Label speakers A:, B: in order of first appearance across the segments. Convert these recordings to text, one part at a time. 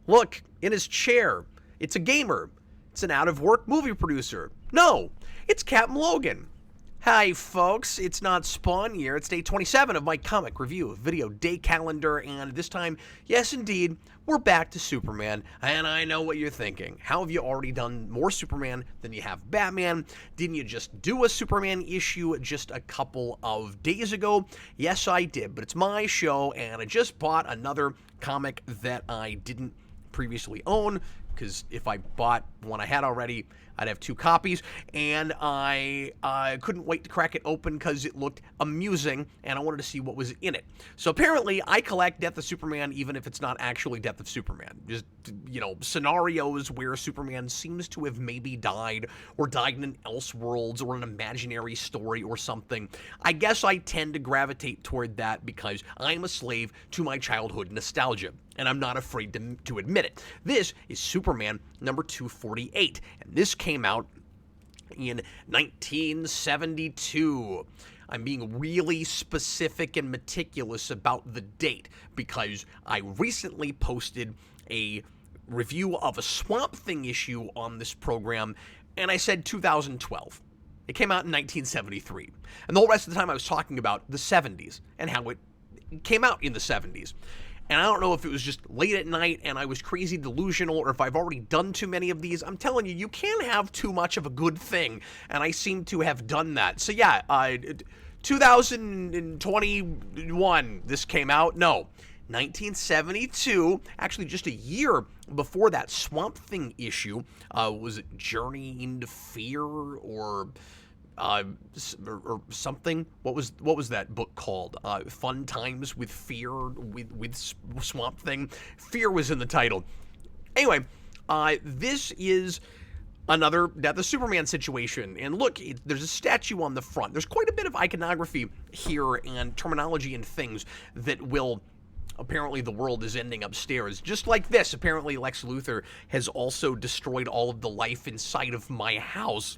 A: Look, in his chair. It's a gamer. It's an out-of-work movie producer. No, it's Captain Logan. Hi, folks. It's not Spawn year. It's day 27 of my comic review video day calendar, and this time, yes, indeed, we're back to Superman. And I know what you're thinking. How have you already done more Superman than you have Batman? Didn't you just do a Superman issue just a couple of days ago? Yes, I did, but it's my show, and I just bought another comic that I didn't previously own, because if I bought one I had already, I'd have 2 copies, and I couldn't wait to crack it open because it looked amusing, and I wanted to see what was in it. So apparently, I collect Death of Superman, even if it's not actually Death of Superman. Just, scenarios where Superman seems to have maybe died, or died in an Elseworlds, or an imaginary story, or something. I guess I tend to gravitate toward that because I'm a slave to my childhood nostalgia, and I'm not afraid to admit it. This is Superman number 248, and this came out in 1972. I'm being really specific and meticulous about the date because I recently posted a review of a Swamp Thing issue on this program, and I said 2012. It came out in 1973. And the whole rest of the time I was talking about the 70s and how it came out in the 70s. And I don't know if it was just late at night and I was crazy delusional or if I've already done too many of these. I'm telling you, you can't have too much of a good thing, and I seem to have done that. So yeah, 2021, this came out. No, 1972, actually just a year before that Swamp Thing issue. Was it Journey into Fear or something? What was that book called? Fun Times with Fear with Swamp Thing. Fear was in the title. Anyway, this is another Death of Superman situation. And look, there's a statue on the front. There's quite a bit of iconography here and terminology and things that will... Apparently the world is ending upstairs. Just like this, apparently Lex Luthor has also destroyed all of the life inside of my house.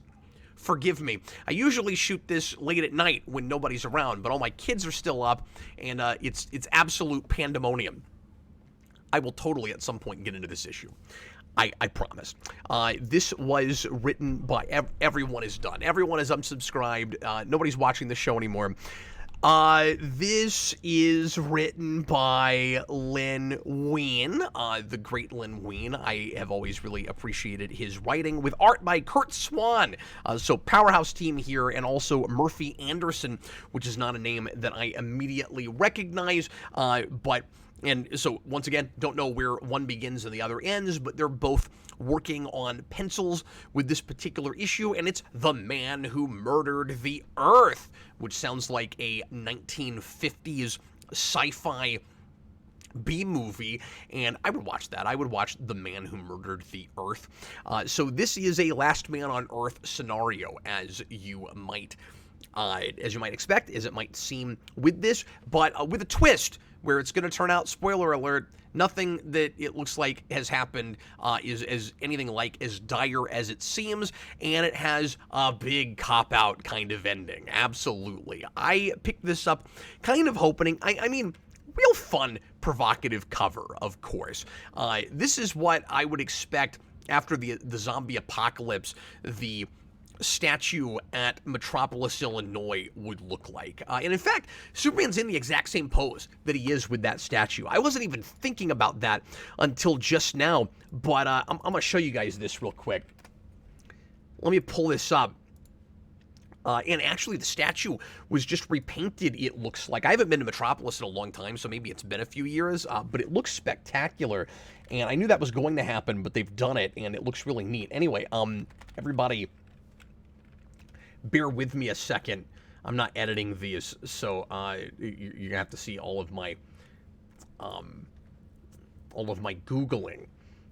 A: Forgive me. I usually shoot this late at night when nobody's around, but all my kids are still up, and it's absolute pandemonium. I will totally at some point get into this issue. I promise. This was written by... Everyone is done. Everyone is unsubscribed. Nobody's watching the show anymore. This is written by Len Wein, the great Len Wein. I have always really appreciated his writing, with art by Kurt Swan. So powerhouse team here, and also Murphy Anderson, which is not a name that I immediately recognize, and so, once again, don't know where one begins and the other ends, but they're both working on pencils with this particular issue, and it's The Man Who Murdered the Earth, which sounds like a 1950s sci-fi B-movie, and I would watch that. I would watch The Man Who Murdered the Earth. So this is a Last Man on Earth scenario, as you might expect, as it might seem with this, but with a twist, where it's going to turn out, spoiler alert, nothing that it looks like has happened is as anything like as dire as it seems, and it has a big cop-out kind of ending. Absolutely. I picked this up kind of hoping, I mean, real fun, provocative cover, of course. This is what I would expect after the zombie apocalypse, the statue at Metropolis, Illinois would look like. And in fact, Superman's in the exact same pose that he is with that statue. I wasn't even thinking about that until just now, but I'm going to show you guys this real quick. Let me pull this up. And actually, the statue was just repainted, it looks like. I haven't been to Metropolis in a long time, so maybe it's been a few years, but it looks spectacular. And I knew that was going to happen, but they've done it, and it looks really neat. Anyway, everybody... bear with me a second. I'm not editing these, so you have to see all of my Googling.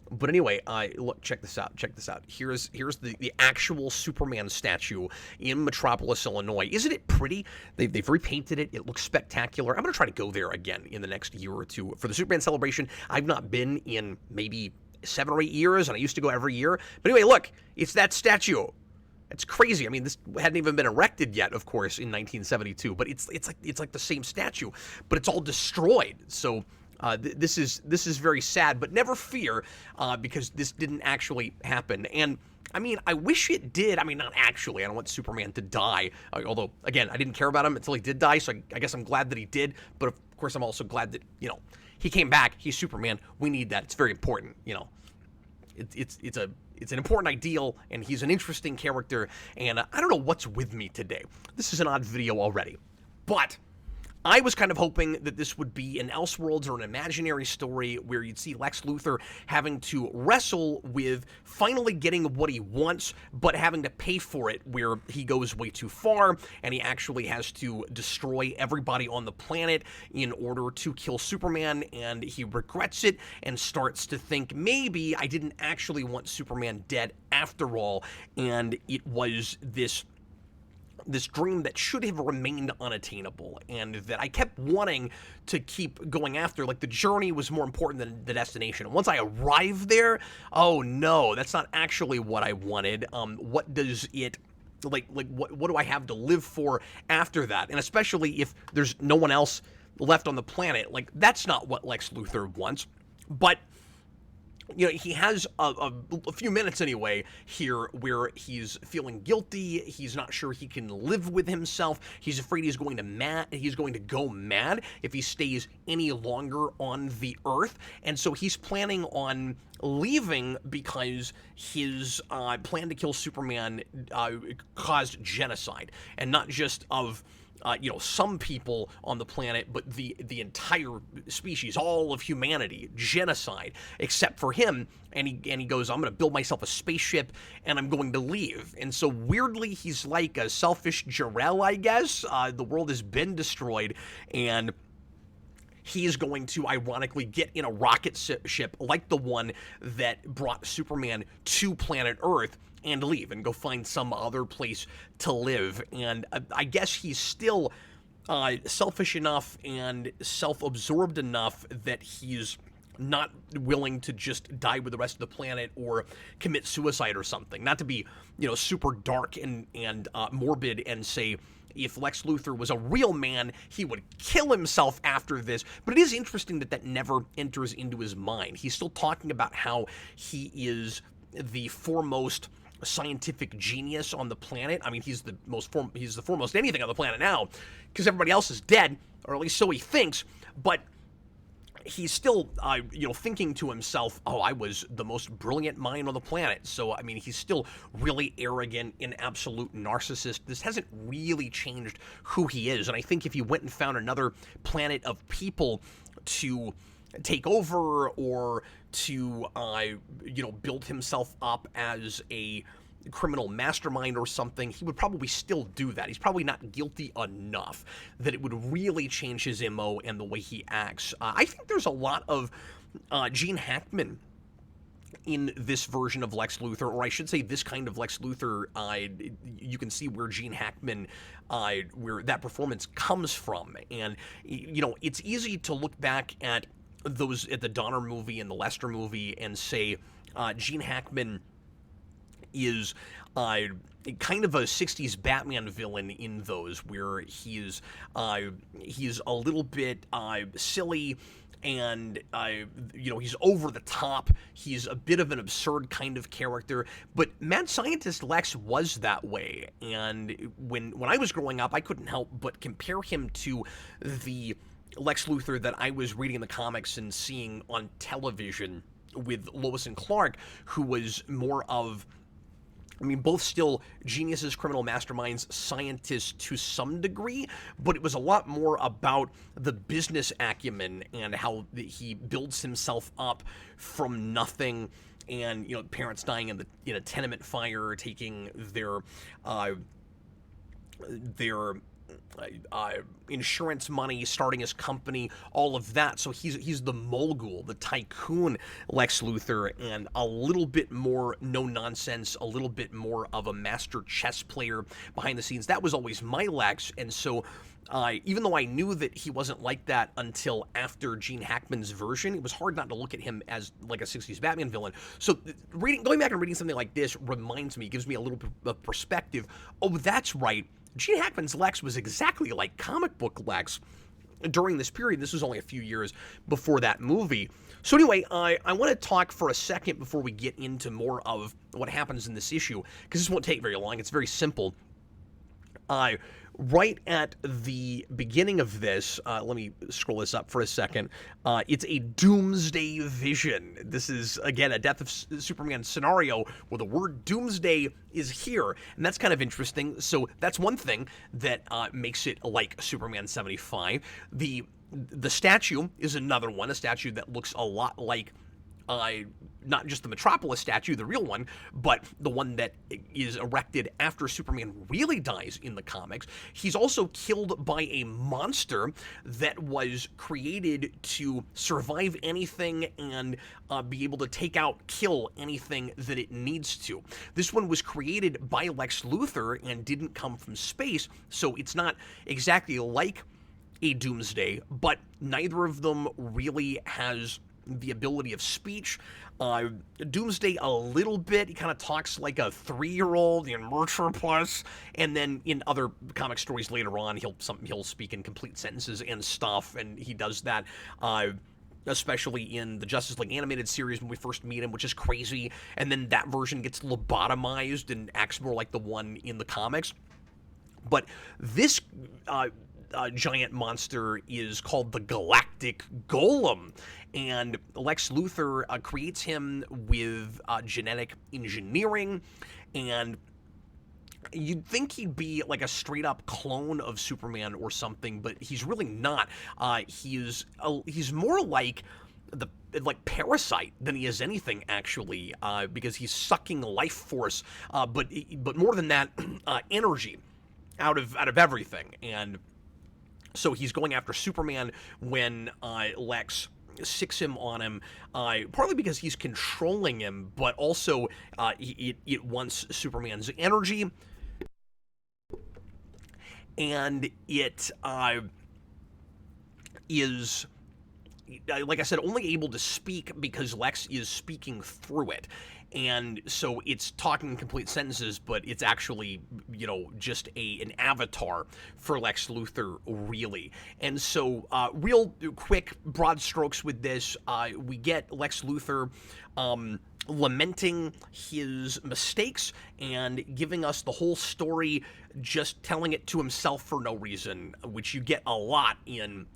A: But anyway, look, check this out. Check this out. Here's the actual Superman statue in Metropolis, Illinois. Isn't it pretty? They've repainted it. It looks spectacular. I'm going to try to go there again in the next year or two for the Superman celebration. I've not been in maybe 7 or 8 years, and I used to go every year. But anyway, look, it's that statue. It's crazy. I mean, this hadn't even been erected yet, of course, in 1972. But it's like the same statue, but it's all destroyed. So This is very sad, but never fear, because this didn't actually happen. And I mean, I wish it did. I mean, not actually. I don't want Superman to die. Although, again, I didn't care about him until he did die, so I guess I'm glad that he did. But of course, I'm also glad that, he came back. He's Superman. We need that. It's very important. It's an important ideal, and he's an interesting character. And I don't know what's with me today. This is an odd video already, but I was kind of hoping that this would be an Elseworlds or an imaginary story where you'd see Lex Luthor having to wrestle with finally getting what he wants, but having to pay for it where he goes way too far and he actually has to destroy everybody on the planet in order to kill Superman, and he regrets it and starts to think, maybe I didn't actually want Superman dead after all, and it was this dream that should have remained unattainable, and that I kept wanting to keep going after. Like, the journey was more important than the destination. And once I arrived there, oh no, that's not actually what I wanted. What does it, what do I have to live for after that? And especially if there's no one else left on the planet, that's not what Lex Luthor wants. But he has a few minutes anyway here where he's feeling guilty. He's not sure he can live with himself. He's afraid he's going to go mad if he stays any longer on the Earth. And so he's planning on leaving because his plan to kill Superman caused genocide, and not just of some people on the planet, but the entire species, all of humanity, genocide, except for him. And he goes, I'm going to build myself a spaceship, and I'm going to leave. And so weirdly, he's like a selfish Jor-El, I guess. The world has been destroyed, and he is going to ironically get in a rocket ship like the one that brought Superman to planet Earth and leave and go find some other place to live. And I guess he's still selfish enough and self-absorbed enough that he's not willing to just die with the rest of the planet or commit suicide or something. Not to be, super dark and morbid and say, if Lex Luthor was a real man, he would kill himself after this. But it is interesting that never enters into his mind. He's still talking about how he is the foremost scientific genius on the planet. I mean, he's the foremost anything on the planet now, because everybody else is dead, or at least so he thinks. But he's still, thinking to himself, oh, I was the most brilliant mind on the planet. So, I mean, he's still really arrogant, an absolute narcissist. This hasn't really changed who he is. And I think if he went and found another planet of people to take over, or to, build himself up as a criminal mastermind or something, he would probably still do that. He's probably not guilty enough that it would really change his MO and the way he acts. I think there's a lot of Gene Hackman in this version of Lex Luthor, or I should say this kind of Lex Luthor. You can see where Gene Hackman, where that performance comes from. And, it's easy to look back at the Donner movie and the Lester movie and say Gene Hackman is kind of a 60s Batman villain in those, where he's a little bit silly, and he's over the top. He's a bit of an absurd kind of character. But Mad Scientist Lex was that way, and when I was growing up, I couldn't help but compare him to the Lex Luthor that I was reading in the comics and seeing on television with Lois and Clark, who was more of, both still geniuses, criminal masterminds, scientists to some degree, but it was a lot more about the business acumen and how he builds himself up from nothing. And, parents dying in a tenement fire, taking their insurance money, starting his company, all of that. So he's the mogul, the tycoon Lex Luthor, and a little bit more no nonsense, a little bit more of a master chess player behind the scenes. That was always my Lex. And so even though I knew that he wasn't like that until after Gene Hackman's version, it was hard not to look at him as like a 60s Batman villain. So going back and reading something like this gives me a little bit of perspective. Oh, that's right. Gene Hackman's Lex was exactly like comic book Lex. during this period. This was only a few years before that movie. So anyway, I want to talk for a second before we get into more of what happens in this issue, because this won't take very long. It's very simple. Right at the beginning of this, let me scroll this up for a second. It's a doomsday vision. This is, again, a Death of Superman scenario where the word doomsday is here, and that's kind of interesting. So that's one thing that makes it like Superman 75. The statue is another one, a statue that looks a lot like not just the Metropolis statue, the real one, but the one that is erected after Superman really dies in the comics. He's also killed by a monster that was created to survive anything and be able to kill anything that it needs to. This one was created by Lex Luthor and didn't come from space, so it's not exactly like a Doomsday, but neither of them really has the ability of speech. Doomsday a little bit. He kind of talks like a 3-year-old in Mercer Plus, and then in other comic stories later on, he'll speak in complete sentences and stuff, and he does that. Especially in the Justice League animated series when we first meet him, which is crazy, and then that version gets lobotomized and acts more like the one in the comics. But this giant monster is called the Galactic Golem, and Lex Luthor creates him with genetic engineering, and you'd think he'd be like a straight-up clone of Superman or something, but he's really not. He's more like Parasite than he is anything, actually, because he's sucking life force, but more than that, energy out of everything. And so he's going after Superman when Lex sicks him on him, partly because he's controlling him, but also it wants Superman's energy, and it is, like I said, only able to speak because Lex is speaking through it. And so it's talking in complete sentences, but it's actually, just an avatar for Lex Luthor, really. And so, real quick, broad strokes with this, we get Lex Luthor lamenting his mistakes and giving us the whole story, just telling it to himself for no reason, which you get a lot in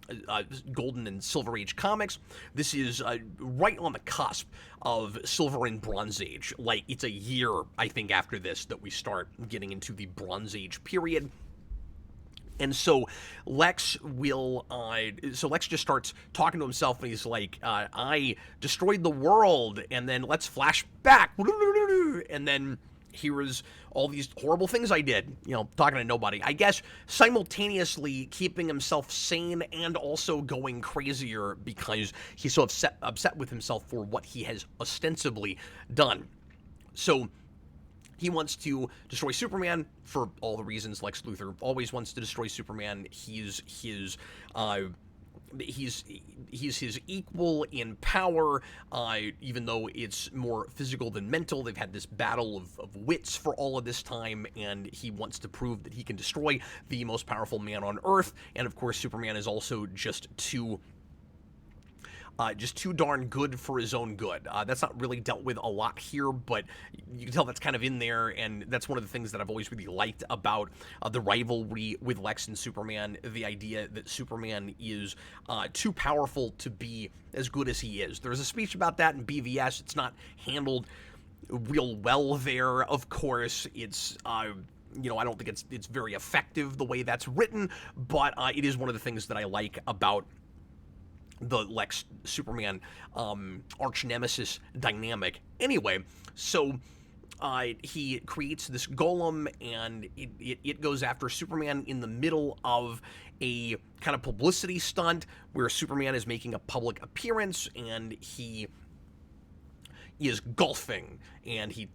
A: Golden and Silver Age comics. This is right on the cusp of Silver and Bronze Age. Like, it's a year, I think, after this that we start getting into the Bronze Age period. And so Lex just starts talking to himself, and he's like, I destroyed the world, and then let's flash back, and then here's all these horrible things I did, talking to nobody. I guess simultaneously keeping himself sane and also going crazier because he's so upset with himself for what he has ostensibly done. So he wants to destroy Superman for all the reasons Lex Luthor always wants to destroy Superman. He's his equal in power, even though it's more physical than mental. They've had this battle of wits for all of this time, and he wants to prove that he can destroy the most powerful man on Earth. And of course, Superman is also just too darn good for his own good. That's not really dealt with a lot here, but you can tell that's kind of in there, and that's one of the things that I've always really liked about the rivalry with Lex and Superman, the idea that Superman is too powerful to be as good as he is. There's a speech about that in BVS. It's not handled real well there, of course. It's I don't think it's very effective the way that's written, but it is one of the things that I like about the Lex Superman arch nemesis dynamic. Anyway, so he creates this golem, and it goes after Superman in the middle of a kind of publicity stunt where Superman is making a public appearance, and he is golfing, and he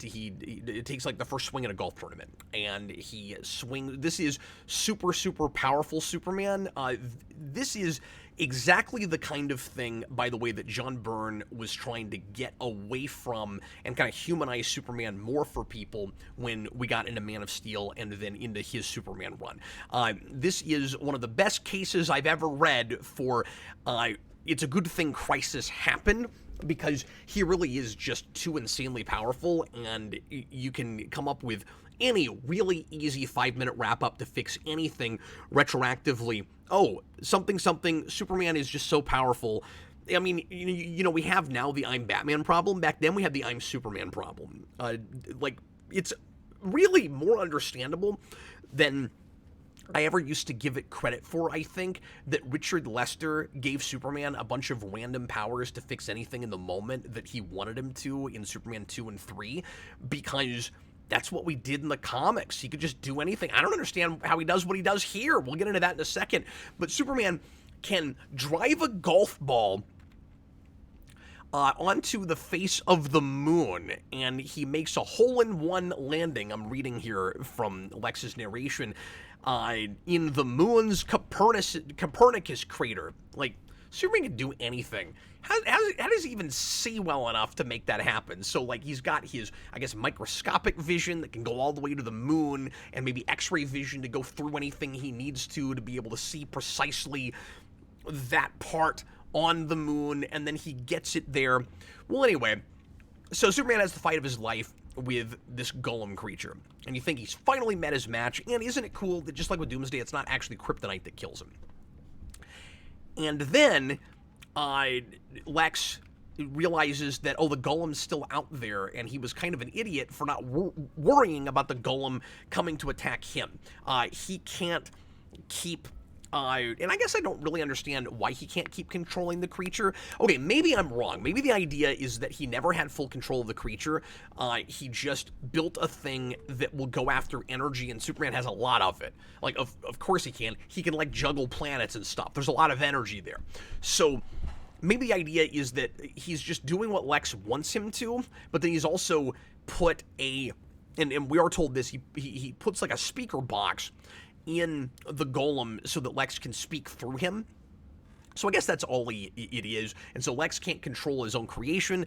A: takes like the first swing at a golf tournament, and he swings. This is super powerful Superman. This is exactly the kind of thing, by the way, that John Byrne was trying to get away from and kind of humanize Superman more for people when we got into Man of Steel and then into his Superman run. This is one of the best cases I've ever read for it's a good thing Crisis happened, because he really is just too insanely powerful, and you can come up with any really easy 5-minute wrap-up to fix anything retroactively. Oh, something, Superman is just so powerful. I mean, you know, we have now the I'm Batman problem. Back then we had the I'm Superman problem. Like, it's really more understandable than I ever used to give it credit for. I think that Richard Lester gave Superman a bunch of random powers to fix anything in the moment that he wanted him to in Superman 2 and 3, because that's what we did in the comics. He could just do anything. I don't understand how he does what he does here. We'll get into that in a second. But Superman can drive a golf ball onto the face of the moon, and he makes a hole-in-one landing. I'm reading here from Lex's narration. In the moon's Copernicus crater. Like, Superman can do anything. How does he even see well enough to make that happen? So, like, he's got his, I guess, microscopic vision that can go all the way to the moon, and maybe X-ray vision to go through anything he needs to be able to see precisely that part on the moon, and then he gets it there. Well, anyway, so Superman has the fight of his life with this golem creature, and you think he's finally met his match, and isn't it cool that just like with Doomsday, it's not actually kryptonite that kills him? And then Lex realizes that, oh, the golem's still out there, and he was kind of an idiot for not worrying about the golem coming to attack him. He can't keep and I guess I don't really understand why he can't keep controlling the creature. Okay, maybe I'm wrong. Maybe the idea is that he never had full control of the creature. He just built a thing that will go after energy, and Superman has a lot of it. Like, of course he can. He can, like, juggle planets and stuff. There's a lot of energy there. So maybe the idea is that he's just doing what Lex wants him to, but then he's also put a... And we are told this, he puts, like, a speaker box in the golem so that Lex can speak through him. So I guess that's all it is. And so Lex can't control his own creation.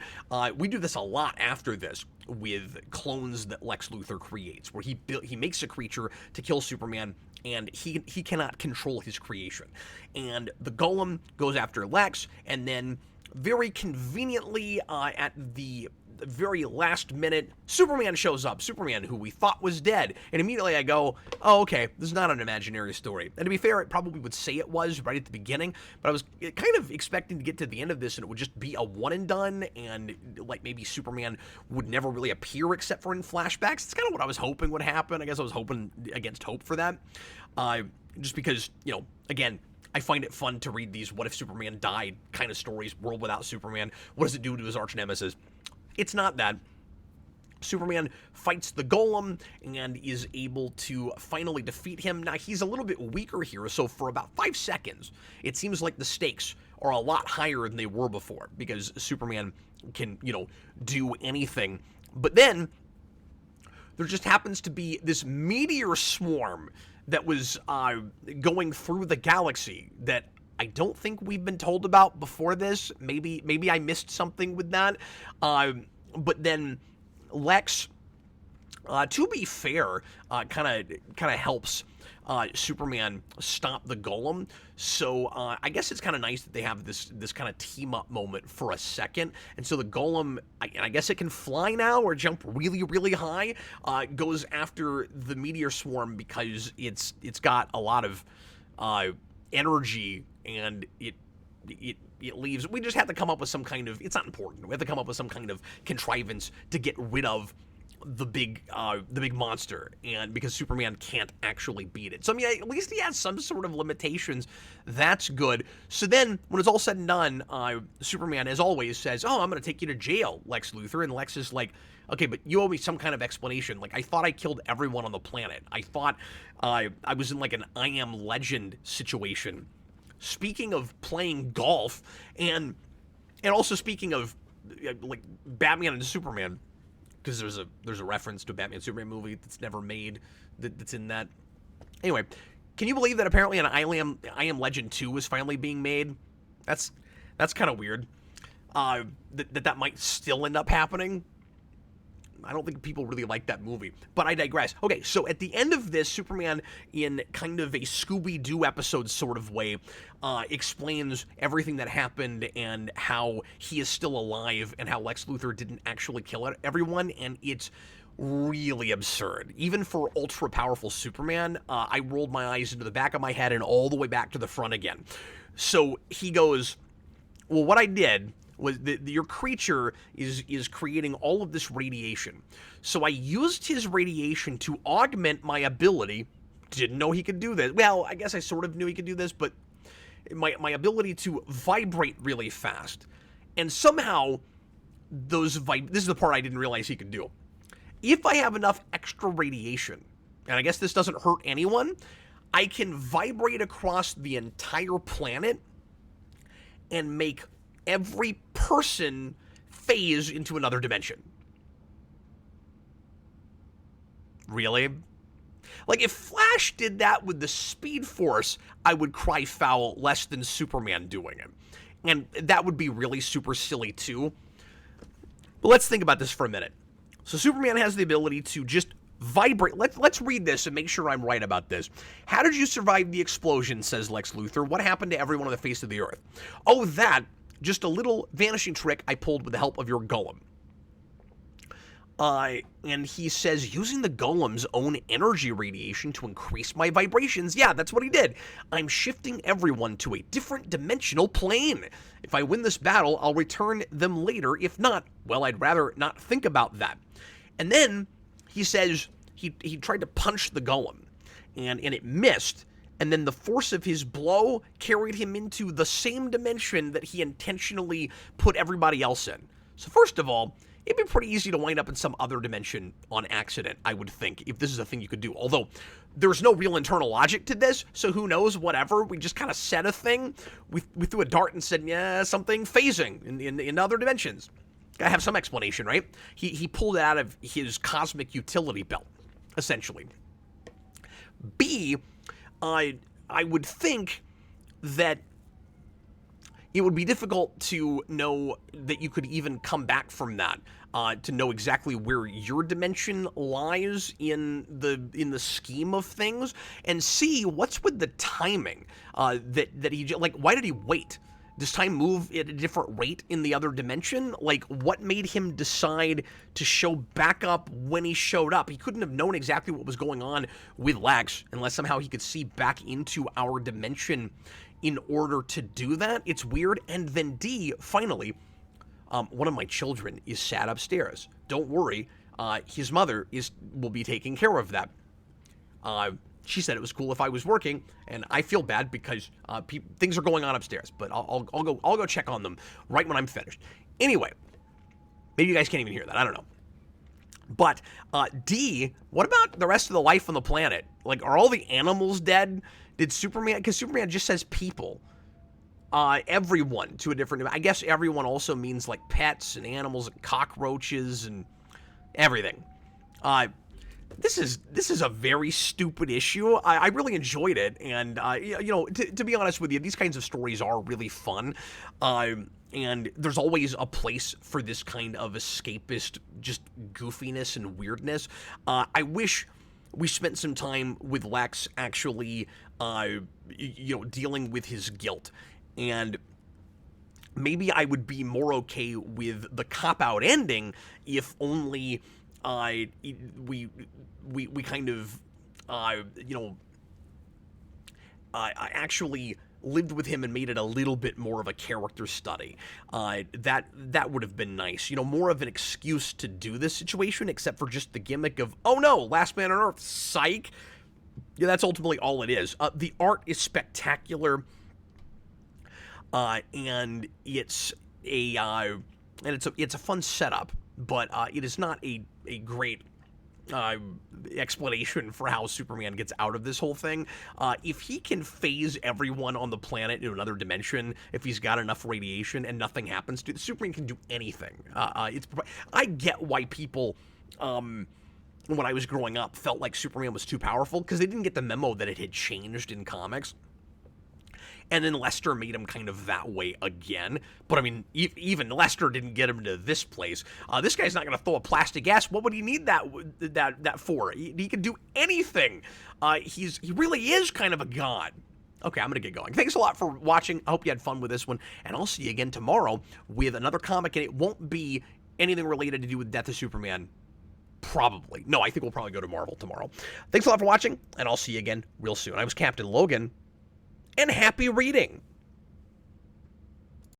A: We do this a lot after this with clones that Lex Luthor creates, where he makes a creature to kill Superman, and he cannot control his creation. And the golem goes after Lex, and then very conveniently at the very last minute, Superman shows up. Superman, who we thought was dead. And immediately I go, oh, okay, this is not an imaginary story. And to be fair, it probably would say it was right at the beginning, but I was kind of expecting to get to the end of this and it would just be a one and done, and like maybe Superman would never really appear except for in flashbacks. It's kind of what I was hoping would happen. I guess I was hoping against hope for that. Just because, you know, again, I find it fun to read these what if Superman died kind of stories, world without Superman. What does it do to his arch nemesis? It's not that. Superman fights the golem and is able to finally defeat him. Now, he's a little bit weaker here, so for about 5 seconds, it seems like the stakes are a lot higher than they were before, because Superman can, you know, do anything. But then, there just happens to be this meteor swarm that was going through the galaxy that I don't think we've been told about before this. Maybe I missed something with that. But then Lex, to be fair, kind of helps Superman stop the golem. So I guess it's kind of nice that they have this kind of team up moment for a second. And so the golem, I guess it can fly now or jump really, really high. Goes after the meteor swarm because it's got a lot of energy, and it leaves. We just have to come up with some kind of, it's not important, we have to come up with some kind of contrivance to get rid of the big monster, and because Superman can't actually beat it. So I mean, at least he has some sort of limitations. That's good. So then, when it's all said and done, Superman, as always, says, "Oh, I'm going to take you to jail, Lex Luthor." And Lex is like, "Okay, but you owe me some kind of explanation. Like, I thought I killed everyone on the planet. I thought I was in like an I Am Legend situation." Speaking of playing golf, and also speaking of like Batman and Superman, because there's a reference to a Batman Superman movie that's never made that's in that. Anyway, Can you believe that apparently an I Am Legend 2 is finally being made? That's kind of weird. That might still end up happening. I don't think people really like that movie, but I digress. Okay, so at the end of this, Superman, in kind of a Scooby-Doo episode sort of way, explains everything that happened and how he is still alive and how Lex Luthor didn't actually kill everyone, and it's really absurd. Even for ultra-powerful Superman, I rolled my eyes into the back of my head and all the way back to the front again. So he goes, well, what I did was your creature is creating all of this radiation. So I used his radiation to augment my ability. Didn't know he could do this. Well, I guess I sort of knew he could do this, but my ability to vibrate really fast. And somehow, this is the part I didn't realize he could do. If I have enough extra radiation, and I guess this doesn't hurt anyone, I can vibrate across the entire planet and make every person phase into another dimension. Really? Like, if Flash did that with the Speed Force, I would cry foul less than Superman doing it. And that would be really super silly, too. But let's think about this for a minute. So Superman has the ability to just vibrate. Let's read this and make sure I'm right about this. How did you survive the explosion, says Lex Luthor. What happened to everyone on the face of the earth? Oh, that... just a little vanishing trick I pulled with the help of your golem. And he says, using the golem's own energy radiation to increase my vibrations. Yeah, that's what he did. I'm shifting everyone to a different dimensional plane. If I win this battle, I'll return them later. If not, well, I'd rather not think about that. And then he says he tried to punch the golem, and it missed. And then the force of his blow carried him into the same dimension that he intentionally put everybody else in. So first of all, it'd be pretty easy to wind up in some other dimension on accident, I would think, if this is a thing you could do. Although, there's no real internal logic to this, so who knows, whatever. We just kind of said a thing. We threw a dart and said, yeah, something phasing in other dimensions. Gotta have some explanation, right? He pulled it out of his cosmic utility belt, essentially. B... I would think that it would be difficult to know that you could even come back from that, to know exactly where your dimension lies in the scheme of things, and see what's with the timing. That he, like, why did he wait? Does time move at a different rate in the other dimension? Like, what made him decide to show back up when he showed up? He couldn't have known exactly what was going on with Lex unless somehow he could see back into our dimension in order to do that. It's weird. And then D, finally, one of my children is sat upstairs. Don't worry, his mother will be taking care of that. She said it was cool if I was working, and I feel bad because things are going on upstairs. But I'll go check on them right when I'm finished. Anyway, maybe you guys can't even hear that. I don't know. But D, what about the rest of the life on the planet? Like, are all the animals dead? Did Superman? Because Superman just says people. Everyone to a different. I guess everyone also means like pets and animals and cockroaches and everything. This is a very stupid issue. I really enjoyed it, and to be honest with you, these kinds of stories are really fun, and there's always a place for this kind of escapist, just goofiness and weirdness. I wish we spent some time with Lex actually, dealing with his guilt, and maybe I would be more okay with the cop-out ending if only we kind of I actually lived with him and made it a little bit more of a character study. That would have been nice. More of an excuse to do this situation, except for just the gimmick of, oh no, last man on Earth, psych. Yeah, that's ultimately all it is. The art is spectacular, and it's a fun setup, but it is not a great explanation for how Superman gets out of this whole thing. If he can phase everyone on the planet into another dimension, if he's got enough radiation and nothing happens to it, Superman can do anything. I get why people when I was growing up, felt like Superman was too powerful because they didn't get the memo that it had changed in comics. And then Lester made him kind of that way again. But I mean, even Lester didn't get him to this place. This guy's not going to throw a plastic gas. What would he need that for? He can do anything. He really is kind of a god. Okay, I'm going to get going. Thanks a lot for watching. I hope you had fun with this one. And I'll see you again tomorrow with another comic. And it won't be anything related to do with Death of Superman. Probably. No, I think we'll probably go to Marvel tomorrow. Thanks a lot for watching. And I'll see you again real soon. I was Captain Logan. And happy reading!